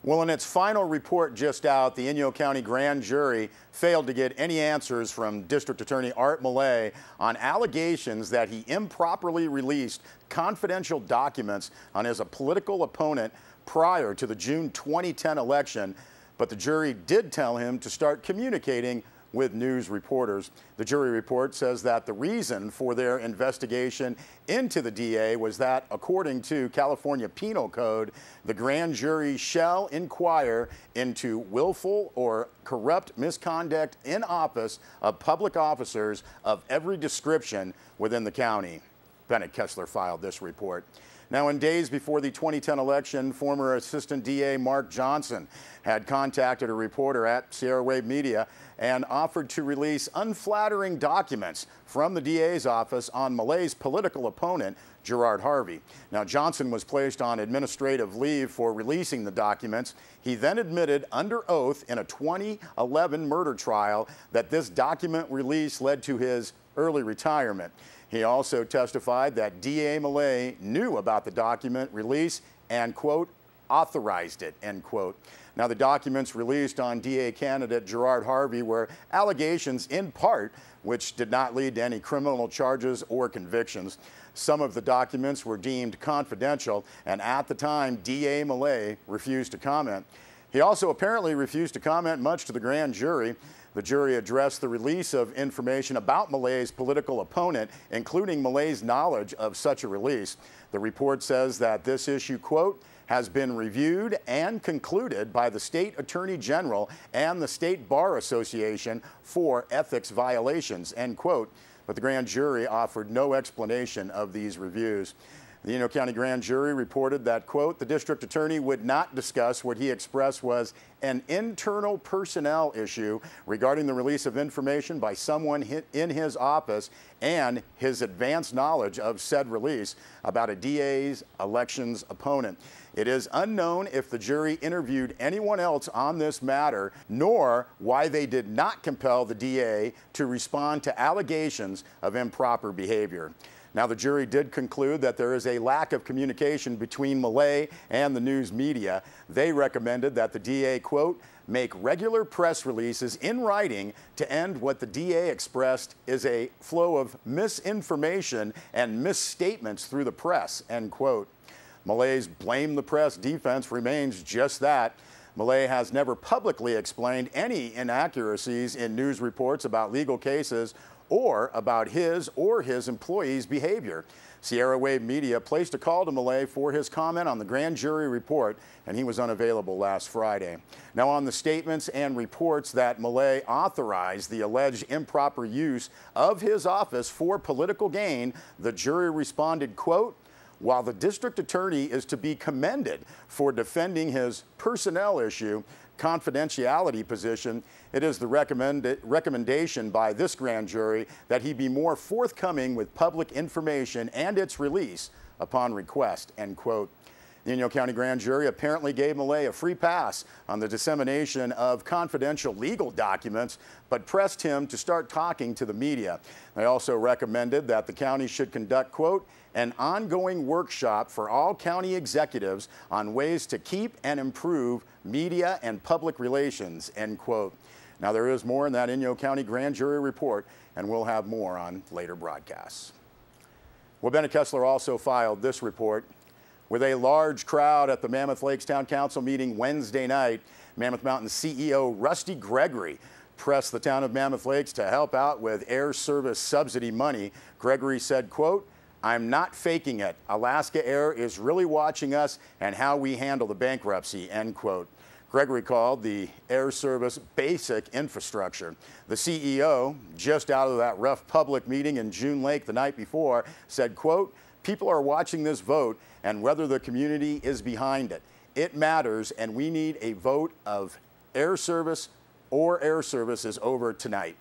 Well, in its final report just out, the Inyo County Grand Jury failed to get any answers from District Attorney Art Millay on allegations that he improperly released confidential documents on his political opponent prior to the June 2010 election. But the jury did tell him to start communicating with news reporters. The jury report says that the reason for their investigation into the DA was that, according to California Penal Code, the grand jury shall inquire into willful or corrupt misconduct in office of public officers of every description within the county. Bennett Kessler filed this report. Now, in days before the 2010 election, former Assistant DA Mark Johnson had contacted a reporter at Sierra Wave Media and offered to release unflattering documents from the DA's office on Millay's political opponent, Gerard Harvey. Now, Johnson was placed on administrative leave for releasing the documents. He then admitted under oath in a 2011 murder trial that this document release led to his early retirement. He also testified that DA Millay knew about the document release and, quote, authorized it, end quote. Now, the documents released on DA candidate Gerard Harvey were allegations in part which did not lead to any criminal charges or convictions. Some of the documents were deemed confidential, and at the time, DA Millay refused to comment. He also apparently refused to comment much to the grand jury. The jury addressed the release of information about Millay's political opponent, including Millay's knowledge of such a release. The report says that this issue, quote, has been reviewed and concluded by the State Attorney General and the State Bar Association for ethics violations, end quote. But the grand jury offered no explanation of these reviews. The Inyo County Grand Jury reported that, quote, the district attorney would not discuss what he expressed was an internal personnel issue regarding the release of information by someone in his office and his advanced knowledge of said release about a DA's elections opponent. It is unknown if the jury interviewed anyone else on this matter, nor why they did not compel the DA to respond to allegations of improper behavior. Now, the jury did conclude that there is a lack of communication between Millay and the news media. They recommended that the DA, quote, make regular press releases in writing to end what the DA expressed is a flow of misinformation and misstatements through the press, end quote. Millay's blame the press defense remains just that. Millay has never publicly explained any inaccuracies in news reports about legal cases or about his or his employees' behavior. Sierra Wave Media placed a call to Millay for his comment on the grand jury report, and he was unavailable last Friday. Now, on the statements and reports that Millay authorized the alleged improper use of his office for political gain, the jury responded, quote, while the district attorney is to be commended for defending his personnel issue, confidentiality position, it is the recommendation by this grand jury that he be more forthcoming with public information and its release upon request, end quote. The Inyo County Grand Jury apparently gave Millay a free pass on the dissemination of confidential legal documents, but pressed him to start talking to the media. They also recommended that the county should conduct, quote, an ongoing workshop for all county executives on ways to keep and improve media and public relations, end quote. Now, there is more in that Inyo County Grand Jury report, and we'll have more on later broadcasts. Well, Bennett Kessler also filed this report. With a large crowd at the Mammoth Lakes Town Council meeting Wednesday night, Mammoth Mountain CEO Rusty Gregory pressed the town of Mammoth Lakes to help out with air service subsidy money. Gregory said, quote, I'm not faking it. Alaska Air is really watching us and how we handle the bankruptcy, end quote. Gregory called the air service basic infrastructure. The CEO, just out of that rough public meeting in June Lake the night before, said, quote, people are watching this vote and whether the community is behind it. It matters, and we need a vote of air service or air service is over tonight.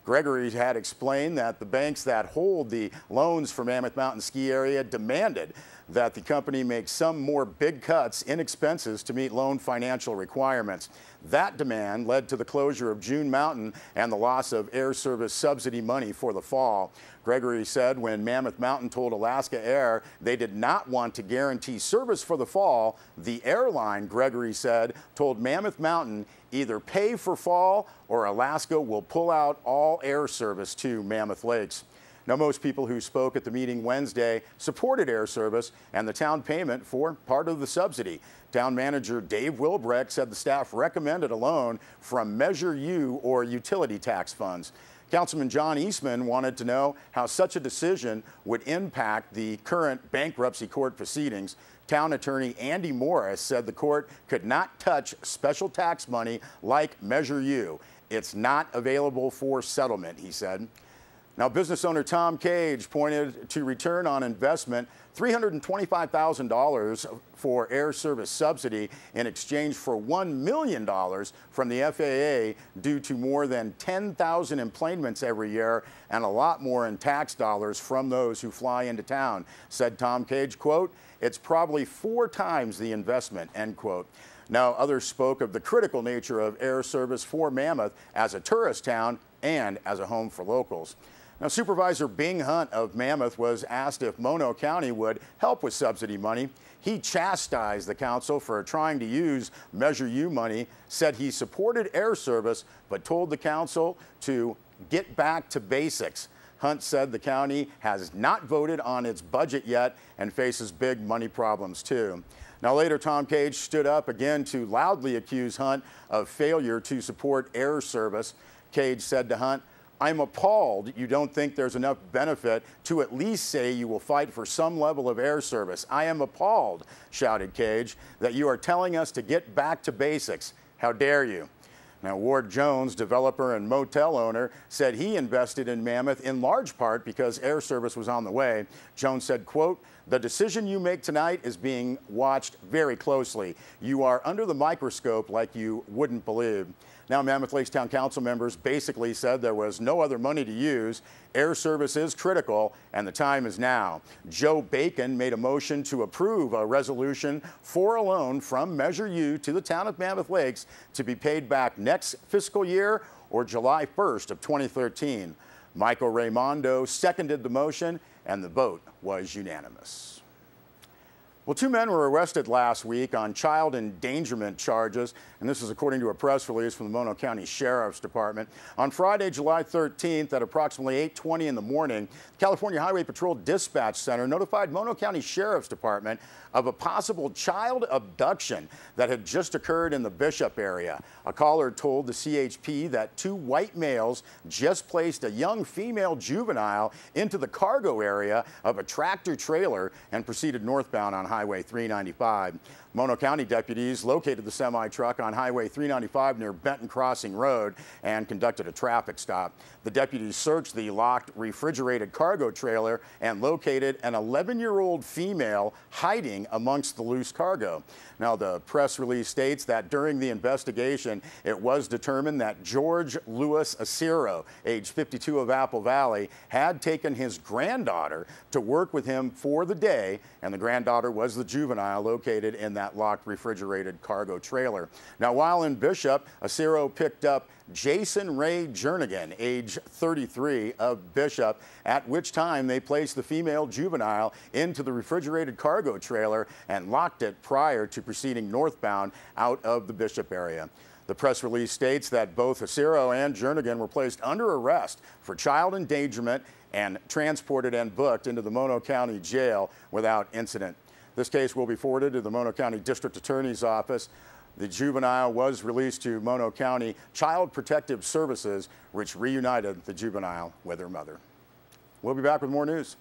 Gregory had explained that the banks that hold the loans for Mammoth Mountain Ski Area demanded that the company makes some more big cuts in expenses to meet loan financial requirements. That demand led to the closure of June Mountain and the loss of Air Service subsidy money for the fall. Gregory said when Mammoth Mountain told Alaska Air they did not want to guarantee service for the fall, the airline, Gregory said, told Mammoth Mountain either pay for fall or Alaska will pull out all air service to Mammoth Lakes. Now, most people who spoke at the meeting Wednesday supported Air Service and the town payment for part of the subsidy. Town manager Dave Wilbrecht said the staff recommended a loan from Measure U or utility tax funds. Councilman John Eastman wanted to know how such a decision would impact the current bankruptcy court proceedings. Town attorney Andy Morris said the court could not touch special tax money like Measure U. It's not available for settlement, he said. Now, business owner Tom Cage pointed to return on investment $325,000 for Air Service subsidy in exchange for $1 million from the FAA due to more than 10,000 enplanements every year and a lot more in tax dollars from those who fly into town, said Tom Cage, quote, "It's probably 4 times the investment," end quote. Now, others spoke of the critical nature of Air Service for Mammoth as a tourist town and as a home for locals. Now, Supervisor Bing Hunt of Mammoth was asked if Mono County would help with subsidy money. He chastised the council for trying to use Measure U money, said he supported Air Service, but told the council to get back to basics. Hunt said the county has not voted on its budget yet and faces big money problems too. Now, later, Tom Cage stood up again to loudly accuse Hunt of failure to support Air Service. Cage said to Hunt, "I'm appalled you don't think there's enough benefit to at least say you will fight for some level of air service. I am appalled," shouted Cage, "that you are telling us to get back to basics. How dare you?" Now, Ward Jones, developer and motel owner, said he invested in Mammoth in large part because Air Service was on the way. Jones said, quote, "The decision you make tonight is being watched very closely. You are under the microscope like you wouldn't believe." Now, Mammoth Lakes Town Council members basically said there was no other money to use. Air Service is critical, and the time is now. Joe Bacon made a motion to approve a resolution for a loan from Measure U to the town of Mammoth Lakes to be paid back next fiscal year or July 1st of 2013. Michael Raimondo seconded the motion, and the vote was unanimous. Well, 2 men were arrested last week on child endangerment charges, and this is according to a press release from the Mono County Sheriff's Department. On Friday, July 13th at approximately 8:20 in the morning, the California Highway Patrol Dispatch Center notified Mono County Sheriff's Department of a possible child abduction that had just occurred in the Bishop area. A caller told the CHP that 2 white males just placed a young female juvenile into the cargo area of a tractor trailer and proceeded northbound on Highway 395. Mono County deputies located the semi-truck on Highway 395 near Benton Crossing Road and conducted a traffic stop. The deputies searched the locked refrigerated cargo trailer and located an 11-year-old female hiding amongst the loose cargo. Now, the press release states that during the investigation, it was determined that George Louis Acero, age 52 of Apple Valley, had taken his granddaughter to work with him for the day, and the granddaughter was the juvenile located in that locked refrigerated cargo trailer. Now, while in Bishop, Acero picked up Jason Ray Jernigan, age 33 of Bishop, at which time they placed the female juvenile into the refrigerated cargo trailer and locked it prior to proceeding northbound out of the Bishop area. The press release states that both Acero and Jernigan were placed under arrest for child endangerment and transported and booked into the Mono County Jail without incident. This case will be forwarded to the Mono County District Attorney's Office. The juvenile was released to Mono County Child Protective Services, which reunited the juvenile with her mother. We'll be back with more news.